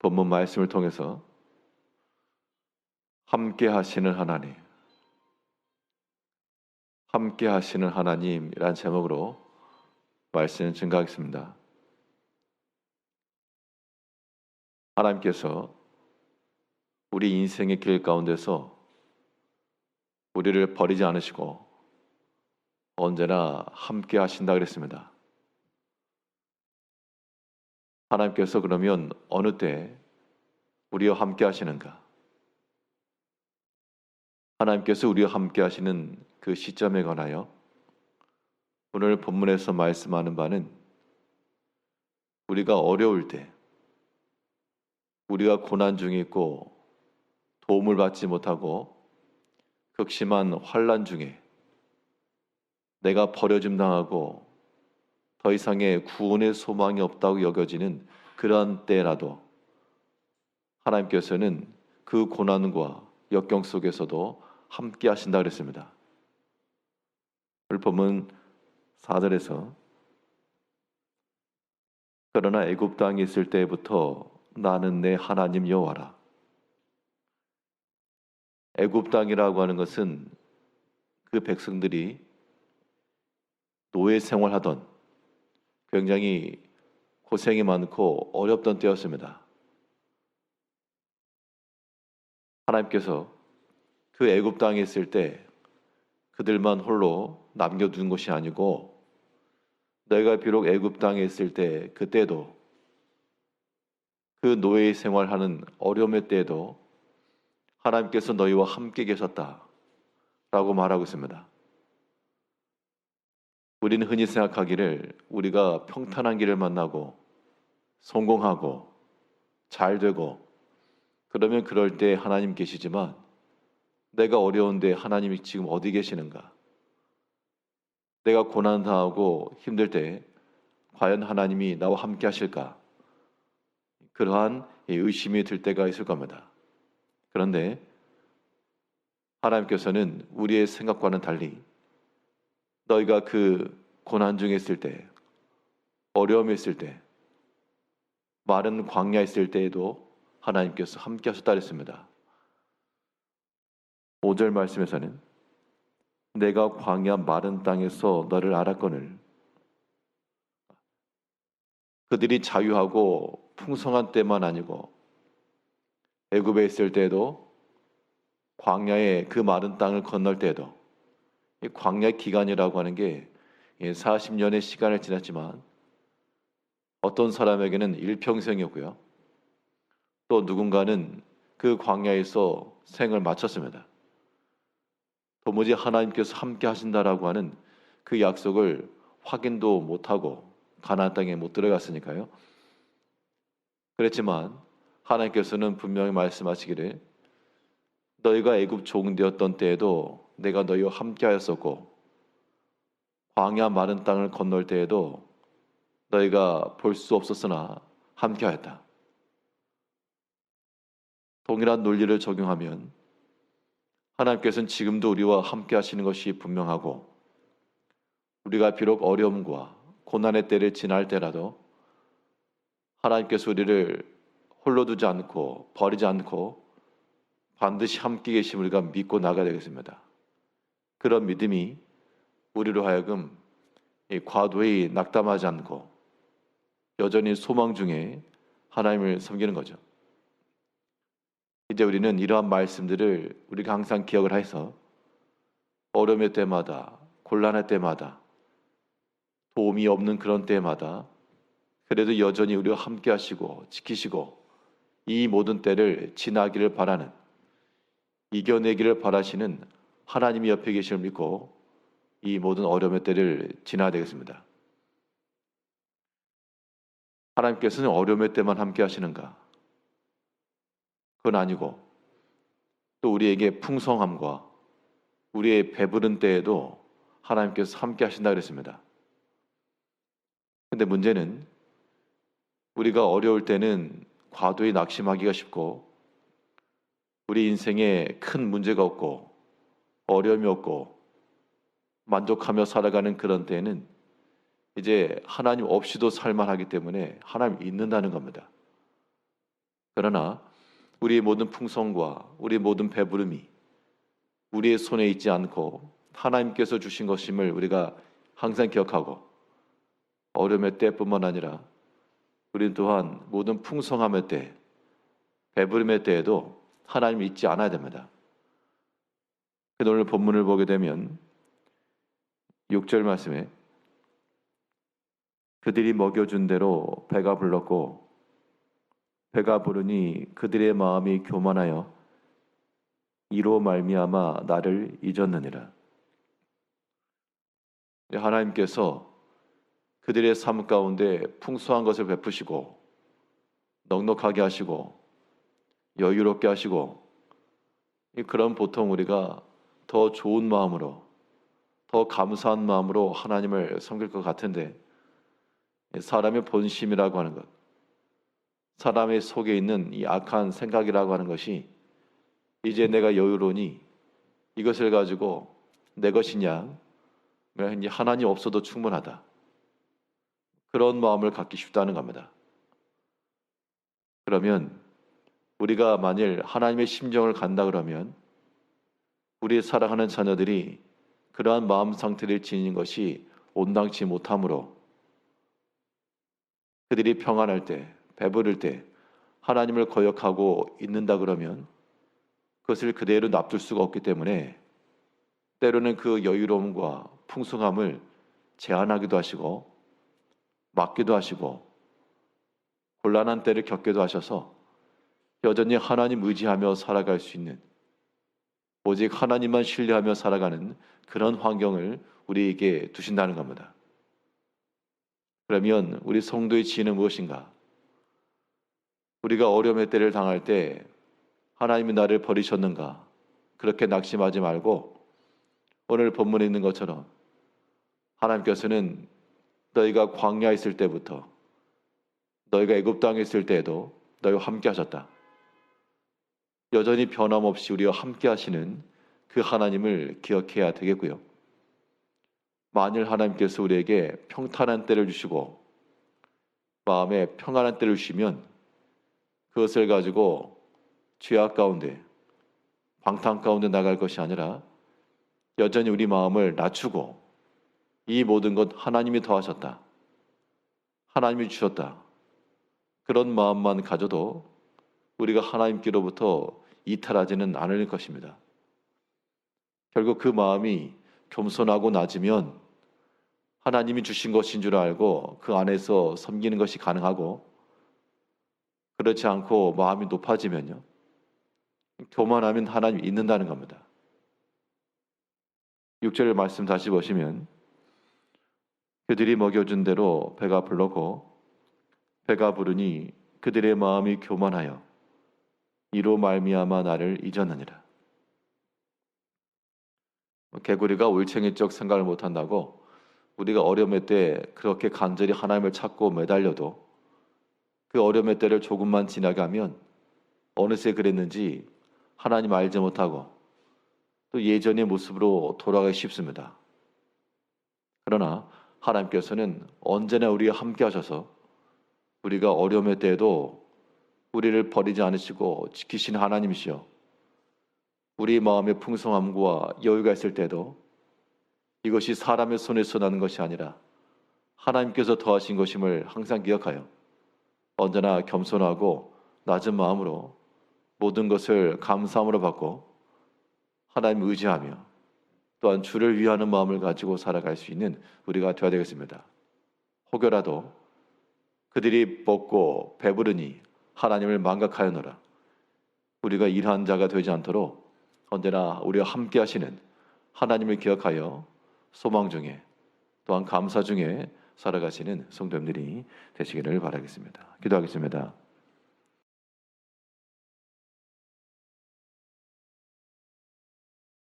본문 말씀을 통해서 함께 하시는 하나님, 함께 하시는 하나님이란 제목으로 말씀을 증거하겠습니다. 하나님께서 우리 인생의 길 가운데서 우리를 버리지 않으시고 언제나 함께 하신다 그랬습니다. 하나님께서 그러면 어느 때 우리와 함께 하시는가? 하나님께서 우리와 함께 하시는 그 시점에 관하여 오늘 본문에서 말씀하는 바는 우리가 어려울 때, 우리가 고난 중에 있고 도움을 받지 못하고 극심한 환난 중에 내가 버려짐 당하고 더 이상의 구원의 소망이 없다고 여겨지는 그러한 때라도 하나님께서는 그 고난과 역경 속에서도 함께 하신다 그랬습니다. 오늘 본문 4절에서 그러나 애굽 땅에 있을 때부터 나는 내 하나님 여호와라. 애굽 땅이라고 하는 것은 그 백성들이 노예 생활하던 굉장히 고생이 많고 어렵던 때였습니다. 하나님께서 그 애굽 땅에 있을 때 그들만 홀로 남겨둔 것이 아니고 너희가 비록 애굽 땅에 있을 때 그때도 그 노예 생활하는 어려움의 때에도 하나님께서 너희와 함께 계셨다라고 말하고 있습니다. 우리는 흔히 생각하기를 우리가 평탄한 길을 만나고 성공하고 잘 되고 그러면 그럴 때 하나님 계시지만 내가 어려운데 하나님이 지금 어디 계시는가? 내가 고난당하고 힘들 때 과연 하나님이 나와 함께 하실까? 그러한 의심이 들 때가 있을 겁니다. 그런데 하나님께서는 우리의 생각과는 달리 너희가 그 고난 중에 있을 때, 어려움에 있을 때, 마른 광야에 있을 때에도 하나님께서 함께 하셨다 그랬습니다. 5절 말씀에서는 내가 광야 마른 땅에서 너를 알았거늘 그들이 자유하고 풍성한 때만 아니고 애굽에 있을 때에도 광야의 그 마른 땅을 건널 때에도 이 광야 기간이라고 하는 게 40년의 시간을 지났지만 어떤 사람에게는 일평생이었고요. 또 누군가는 그 광야에서 생을 마쳤습니다. 도무지 하나님께서 함께 하신다라고 하는 그 약속을 확인도 못하고 가나안 땅에 못 들어갔으니까요. 그랬지만 하나님께서는 분명히 말씀하시기를 너희가 애굽 종되었던 때에도 내가 너희와 함께하였었고 광야 마른 땅을 건널 때에도 너희가 볼 수 없었으나 함께하였다. 동일한 논리를 적용하면 하나님께서는 지금도 우리와 함께 하시는 것이 분명하고 우리가 비록 어려움과 고난의 때를 지날 때라도 하나님께서 우리를 홀로 두지 않고 버리지 않고 반드시 함께 계심을 우리가 믿고 나가야 되겠습니다. 그런 믿음이 우리로 하여금 과도히 낙담하지 않고 여전히 소망 중에 하나님을 섬기는 거죠. 이제 우리는 이러한 말씀들을 우리가 항상 기억을 해서 어려움의 때마다 곤란할 때마다 도움이 없는 그런 때마다 그래도 여전히 우리와 함께 하시고 지키시고 이 모든 때를 지나기를 바라는 이겨내기를 바라시는 하나님이 옆에 계심을 믿고 이 모든 어려움의 때를 지나야 되겠습니다. 하나님께서는 어려움의 때만 함께 하시는가? 그건 아니고 또 우리에게 풍성함과 우리의 배부른 때에도 하나님께서 함께 하신다 그랬습니다. 근데 문제는 우리가 어려울 때는 과도히 낙심하기가 쉽고 우리 인생에 큰 문제가 없고 어려움이 없고 만족하며 살아가는 그런 때에는 이제 하나님 없이도 살만하기 때문에 하나님 있는다는 겁니다. 그러나 우리의 모든 풍성과 우리의 모든 배부름이 우리의 손에 있지 않고 하나님께서 주신 것임을 우리가 항상 기억하고, 어려움의 때뿐만 아니라 우리는 또한 모든 풍성함의 때, 배부름의 때에도 하나님을 잊지 않아야 됩니다. 오늘 본문을 보게 되면 6절 말씀에 그들이 먹여준 대로 배가 불렀고 배가 부르니 그들의 마음이 교만하여 이로 말미암아 나를 잊었느니라. 하나님께서 그들의 삶 가운데 풍성한 것을 베푸시고 넉넉하게 하시고 여유롭게 하시고, 그런 보통 우리가 더 좋은 마음으로, 더 감사한 마음으로 하나님을 섬길 것 같은데, 사람의 본심이라고 하는 것, 사람의 속에 있는 이 악한 생각이라고 하는 것이 이제 내가 여유로우니 이것을 가지고 내 것이냐, 이제 하나님 없어도 충분하다, 그런 마음을 갖기 쉽다는 겁니다. 그러면 우리가 만일 하나님의 심정을 간다 그러면 우리의 사랑하는 자녀들이 그러한 마음 상태를 지닌 것이 온당치 못하므로 그들이 평안할 때, 배부를 때 하나님을 거역하고 있는다 그러면 그것을 그대로 놔둘 수가 없기 때문에 때로는 그 여유로움과 풍성함을 제한하기도 하시고 막기도 하시고 곤란한 때를 겪기도 하셔서 여전히 하나님 의지하며 살아갈 수 있는, 오직 하나님만 신뢰하며 살아가는 그런 환경을 우리에게 두신다는 겁니다. 그러면 우리 성도의 지혜는 무엇인가? 우리가 어려움의 때를 당할 때 하나님이 나를 버리셨는가? 그렇게 낙심하지 말고 오늘 본문에 있는 것처럼 하나님께서는 너희가 광야에 있을 때부터, 너희가 애굽 땅에 있을 때에도 너희와 함께 하셨다, 여전히 변함없이 우리와 함께 하시는 그 하나님을 기억해야 되겠고요. 만일 하나님께서 우리에게 평탄한 때를 주시고 마음에 평안한 때를 주시면 그것을 가지고 죄악 가운데, 방탕 가운데 나갈 것이 아니라 여전히 우리 마음을 낮추고 이 모든 것 하나님이 더하셨다, 하나님이 주셨다, 그런 마음만 가져도 우리가 하나님께로부터 이탈하지는 않을 것입니다. 결국 그 마음이 겸손하고 낮으면 하나님이 주신 것인 줄 알고 그 안에서 섬기는 것이 가능하고, 그렇지 않고 마음이 높아지면요, 교만하면 하나님이 있는다는 겁니다. 6절 말씀 다시 보시면 그들이 먹여준 대로 배가 불렀고 배가 부르니 그들의 마음이 교만하여 이로 말미암아 나를 잊었느니라. 개구리가 올챙이적 생각을 못한다고 우리가 어려움의 때 그렇게 간절히 하나님을 찾고 매달려도 그 어려움의 때를 조금만 지나가면 어느새 그랬는지 하나님 알지 못하고 또 예전의 모습으로 돌아가기 쉽습니다. 그러나 하나님께서는 언제나 우리와 함께 하셔서 우리가 어려움의 때에도 우리를 버리지 않으시고 지키신 하나님이시여, 우리 마음의 풍성함과 여유가 있을 때도 이것이 사람의 손에서 나는 것이 아니라 하나님께서 더하신 것임을 항상 기억하여 언제나 겸손하고 낮은 마음으로 모든 것을 감사함으로 받고 하나님을 의지하며 또한 주를 위하는 마음을 가지고 살아갈 수 있는 우리가 되어야 되겠습니다. 혹여라도 그들이 먹고 배부르니 하나님을 망각하였노라, 우리가 일한 자가 되지 않도록 언제나 우리와 함께 하시는 하나님을 기억하여 소망 중에 또한 감사 중에 살아가시는 성도님들이 되시기를 바라겠습니다. 기도하겠습니다.